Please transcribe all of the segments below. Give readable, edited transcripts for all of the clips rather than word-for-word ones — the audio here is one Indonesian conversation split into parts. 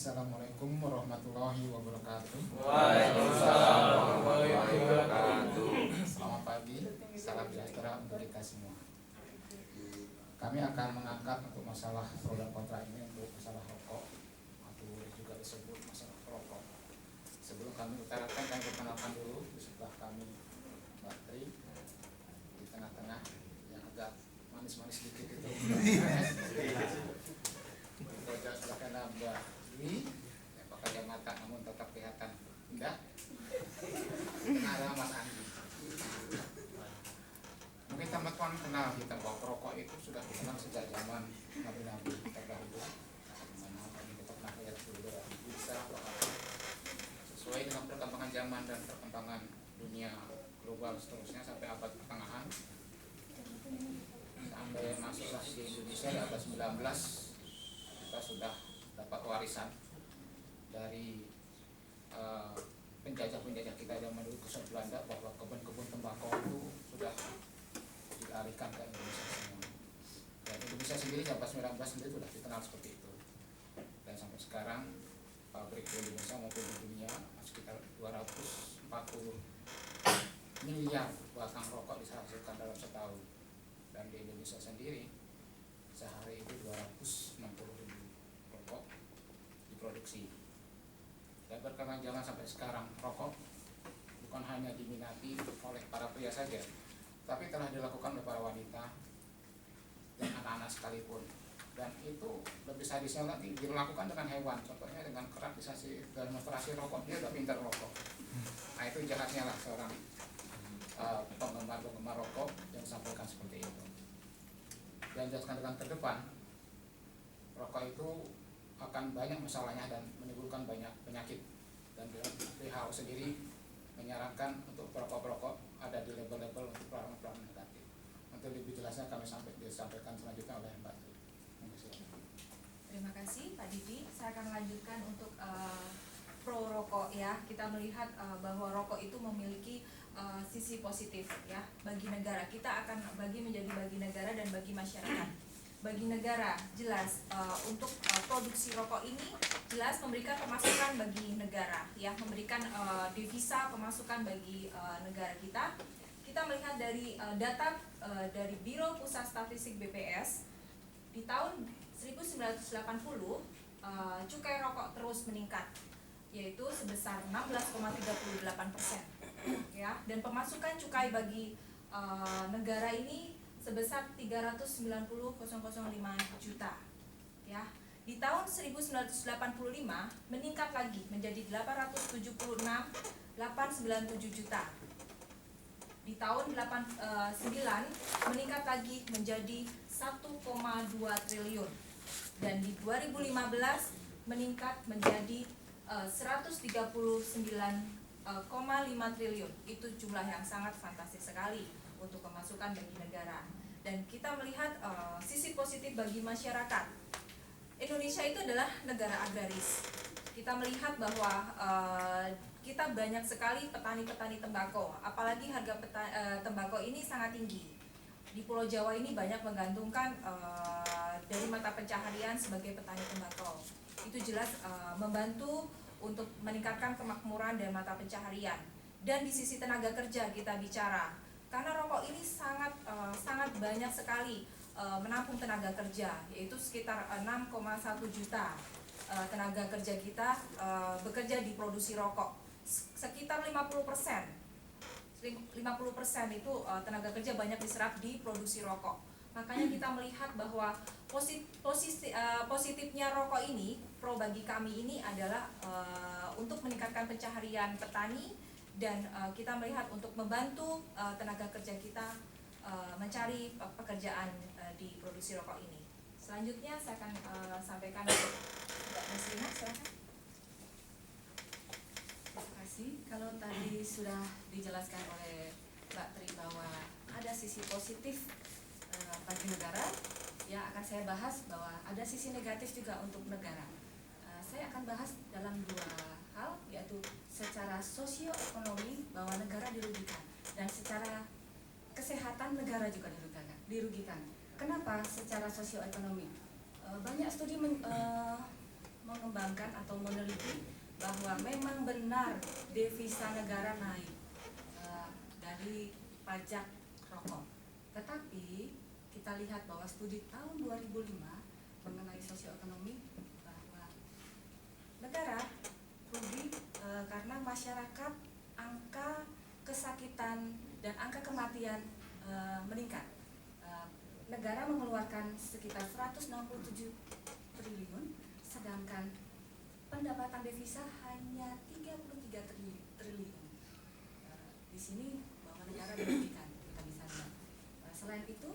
Assalamualaikum warahmatullahi wabarakatuh. Waalaikumsalam warahmatullahi wabarakatuh. Selamat pagi, salam sejahtera untuk kita semua. Kami akan mengangkat untuk masalah pro dan kontra ini untuk masalah rokok atau juga disebut masalah perokok. Sebelum kami utarakan, kami perkenalkan dulu di sebelah kami Mbak Tri, di tengah-tengah yang agak manis-manis sedikit itu. Wajah sebelah kanan Mbak Dwi, yang pakai kacamata namun tetap kelihatan indah. Tengah ada Mas Andi. Mungkin teman-teman kenal kita bahwa perokok itu sudah dikenal sejak zaman nabi-nabi terdahulu. Mana kami kita pernah lihat dulu bisa sesuai dengan perkembangan zaman dan perkembangan dunia global seterusnya sampai abad pertengahan, sampai masuklah di Indonesia di abad 19, kita sudah dapat warisan dari penjajah-penjajah kita zaman dulu khususnya Belanda bahwa kebun-kebun tembakau itu sudah dilarikan ke Indonesia semua. Dan Indonesia sendiri abad 19 sendiri sudah dikenal seperti itu. Dan sampai sekarang pabrik di Indonesia maupun di dunia sekitar 240 miliar batang rokok dihasilkan dalam setahun. Dan di Indonesia sendiri sehari itu 260.000 rokok diproduksi. Dan berkembang zaman sampai sekarang, rokok bukan hanya diminati oleh para pria saja, tapi telah dilakukan oleh para wanita dan anak-anak sekalipun. Dan itu lebih sadisnya lagi dilakukan dengan hewan, contohnya dengan keratisasi demonstrasi rokok, dia udah pintar rokok. Nah itu jahatnya lah seorang penggemar rokok yang disampaikan seperti itu. Dan jelaskan dengan ke depan, rokok itu akan banyak masalahnya dan menimbulkan banyak penyakit. Dan WHO sendiri menyarankan untuk perokok-perokok ada di label-label untuk pelarangan negatif. Untuk lebih jelasnya kami disampaikan selanjutnya oleh Mbak Tri. Terima kasih Pak Didi. Saya akan lanjutkan untuk pro rokok ya. Kita melihat bahwa rokok itu memiliki sisi positif ya bagi negara. Kita akan bagi menjadi bagi negara dan bagi masyarakat. Bagi negara jelas untuk produksi rokok ini jelas memberikan pemasukan bagi negara ya, memberikan devisa pemasukan bagi negara kita. Kita melihat dari data dari Biro Pusat Statistik BPS di tahun 1980 cukai rokok terus meningkat yaitu sebesar 16,38% ya, dan pemasukan cukai bagi negara ini sebesar 390,005 juta ya. Di tahun 1985 meningkat lagi menjadi 876,897 juta. Di tahun 89 meningkat lagi menjadi 1,2 triliun. Dan di 2015 meningkat menjadi 139,5 triliun. Itu jumlah yang sangat fantastis sekali untuk pemasukan bagi negara. Dan kita melihat sisi positif bagi masyarakat. Indonesia itu adalah negara agraris. Kita melihat bahwa kita banyak sekali petani-petani tembakau, apalagi harga tembakau ini sangat tinggi. Di Pulau Jawa ini banyak menggantungkan dari mata pencaharian sebagai petani tembakau. Itu jelas membantu untuk meningkatkan kemakmuran dan mata pencaharian. Dan di sisi tenaga kerja kita bicara, karena rokok ini sangat banyak sekali menampung tenaga kerja, yaitu sekitar 6,1 juta tenaga kerja kita bekerja di produksi rokok. Sekitar 50% itu tenaga kerja banyak diserap di produksi rokok. Makanya kita melihat bahwa positifnya rokok ini, pro bagi kami ini adalah untuk meningkatkan pencaharian petani. Dan kita melihat untuk membantu tenaga kerja kita mencari pekerjaan di produksi rokok ini. Selanjutnya saya akan sampaikan untuk Mbak Muslimah, silakan. Terima kasih. Kalau tadi sudah dijelaskan oleh Mbak Tri bahwa ada sisi positif bagi negara, ya akan saya bahas bahwa ada sisi negatif juga untuk negara. Saya akan bahas dalam dua hal, yaitu secara sosioekonomi bahwa negara dirugikan dan secara kesehatan negara juga dirugikan. Kenapa secara sosioekonomi? Banyak studi mengembangkan atau meneliti bahwa memang benar devisa negara naik dari pajak rokok. Tetapi kita lihat bahwa studi tahun 2005 mengenai sosioekonomi bahwa negara rugi karena masyarakat angka kesakitan dan angka kematian meningkat. Negara mengeluarkan sekitar 167 triliun, sedangkan pendapatan devisa hanya 33 triliun. Di sini bahwa negara dirugikan, kita bisa lihat. Selain itu,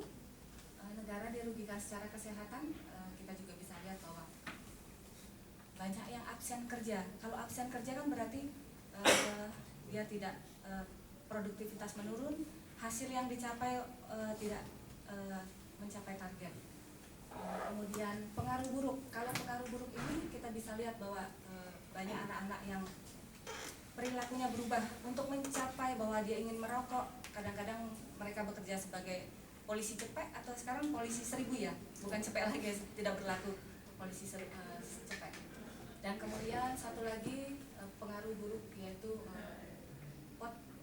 negara dirugikan secara kesehatan, kita juga bisa lihat bahwa banyak yang absen kerja. Kalau absen kerja kan berarti dia tidak produktivitas menurun, hasil yang dicapai tidak mencapai target. Kemudian pengaruh buruk. Kalau pengaruh buruk ini kita bisa lihat bahwa banyak anak-anak yang perilakunya berubah untuk mencapai bahwa dia ingin merokok. Kadang-kadang mereka bekerja sebagai polisi cepek atau sekarang polisi 1000 ya, bukan cepek lagi, tidak berlaku polisi cepek. Dan kemudian satu lagi pengaruh buruk yaitu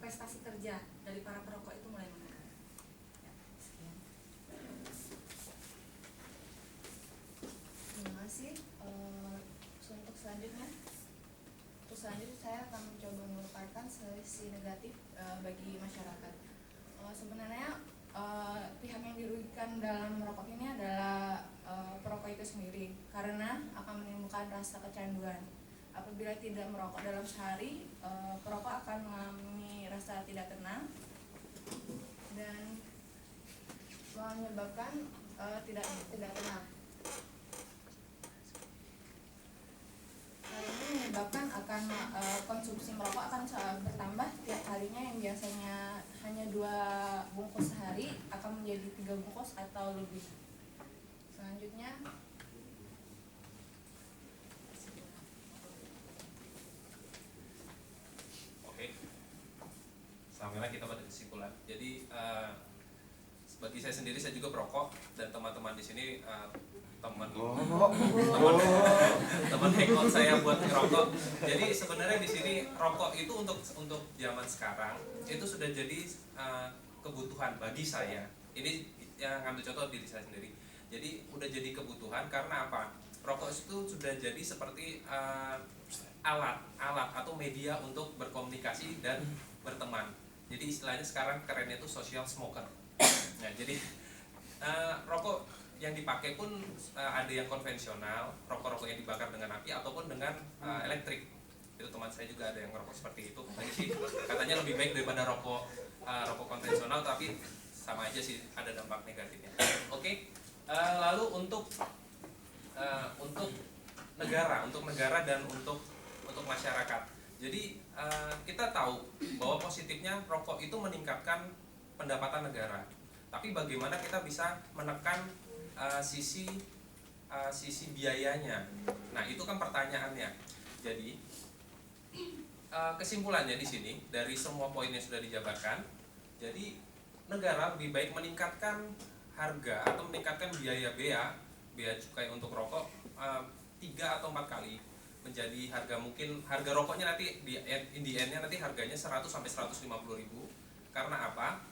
prestasi kerja dari para perokok itu mulai menurun. Ya, sekian. Terima kasih. Untuk selanjutnya saya akan mencoba memaparkan sisi negatif bagi masyarakat. Sebenarnya pihak yang dirugikan dalam merokok ini adalah perokok itu sendiri, karena akan menimbulkan rasa kecanduan. Apabila tidak merokok dalam sehari, perokok akan mengalami rasa tidak tenang dan menyebabkan tidak tenang. Hal ini menyebabkan akan konsumsi merokok akan bertambah tiap harinya, yang biasanya hanya 2 bungkus sehari akan menjadi 3 bungkus atau lebih. Selanjutnya Alhamdulillah kita pada kesimpulan. Jadi bagi saya sendiri, saya juga perokok, dan teman-teman di sini teman hangout saya buat ngerokok. Jadi sebenarnya di sini rokok itu untuk zaman sekarang itu sudah jadi kebutuhan bagi saya. Ini yang ngambil contoh diri saya sendiri. Jadi udah jadi kebutuhan karena apa? Rokok itu sudah jadi seperti alat atau media untuk berkomunikasi dan berteman. Jadi istilahnya sekarang kerennya itu social smoker. Nah, jadi rokok yang dipakai pun ada yang konvensional, rokok-rokok yang dibakar dengan api ataupun dengan elektrik. Itu teman saya juga ada yang merokok seperti itu. Katanya lebih baik daripada rokok konvensional, tapi sama aja sih, ada dampak negatifnya. Oke. Lalu untuk negara dan untuk masyarakat. Jadi kita tahu bahwa positifnya rokok itu meningkatkan pendapatan negara. Tapi bagaimana kita bisa menekan sisi biayanya? Nah, itu kan pertanyaannya. Jadi kesimpulannya di sini dari semua poin yang sudah dijabarkan, jadi negara lebih baik meningkatkan harga atau meningkatkan biaya cukai untuk rokok 3 atau 4 kali, menjadi harga rokoknya nanti di end-nya nanti harganya 100 sampai 150 ribu. Karena apa?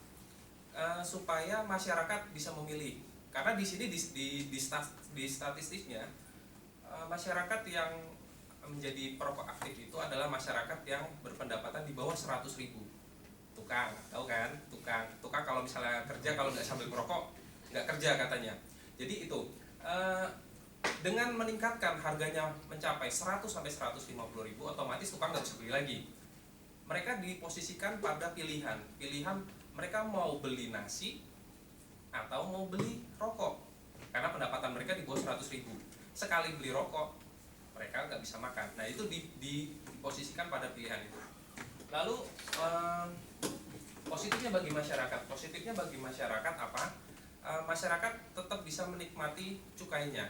Supaya masyarakat bisa memilih. Karena di sini di statistiknya masyarakat yang menjadi perokok aktif itu adalah masyarakat yang berpendapatan di bawah 100 ribu. Tukang, tahu kan? Tukang kalau misalnya kerja, kalau nggak sambil merokok nggak kerja katanya. Jadi itu dengan meningkatkan harganya mencapai 100 sampai 150 ribu, otomatis tukang nggak bisa beli lagi. Mereka diposisikan pada pilihan mereka mau beli nasi atau mau beli rokok, karena pendapatan mereka di bawah 100 ribu. Sekali beli rokok mereka nggak bisa makan. Nah, itu diposisikan pada pilihan itu. Lalu positifnya bagi masyarakat apa? Masyarakat tetap bisa menikmati cukainya.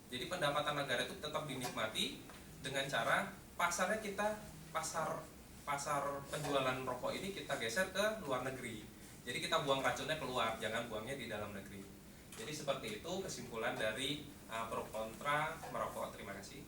Jadi pendapatan negara itu tetap dinikmati dengan cara pasar penjualan rokok ini kita geser ke luar negeri. Jadi kita buang racunnya keluar, jangan buangnya di dalam negeri. Jadi seperti itu kesimpulan dari pro kontra merokok. Terima kasih.